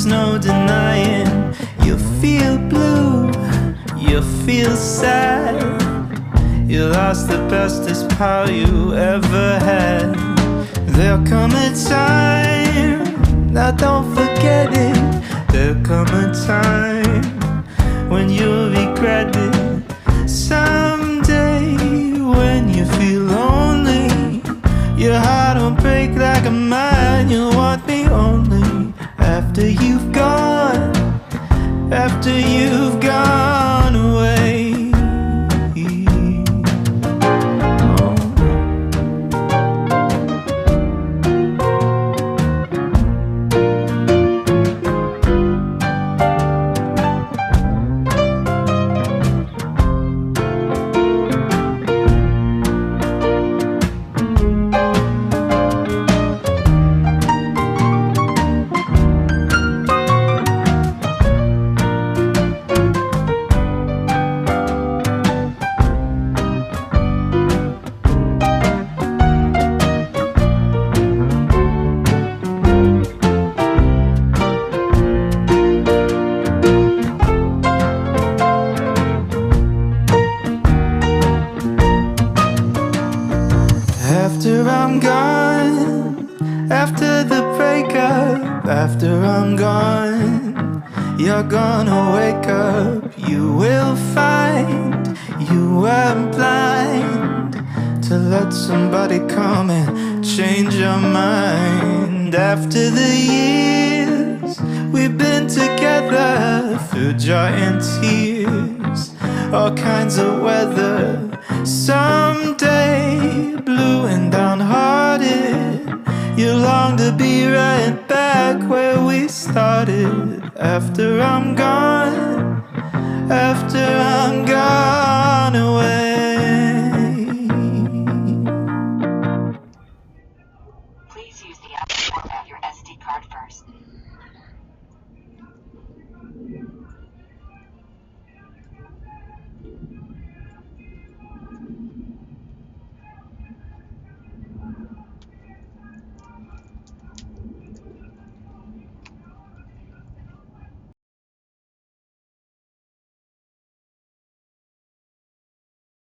there's no denying. You feel blue, you feel sad. You lost the bestest pal you ever had. There'll come a time, now don't forget it. There'll come a time when you'll regret it. Someday when you feel lonely, your heart will break like a mine. You'll want me only after you've gone, after you've gone away. After I'm gone, after the breakup, after I'm gone, you're gonna wake up. You will find you were blind to let somebody come and change your mind. After the years we've been together, through joy and tears, all kinds of weather. Someday, blue and downhearted, you long to be right back where we started. After I'm gone, after I'm gone away. Please use the app to format your SD card first.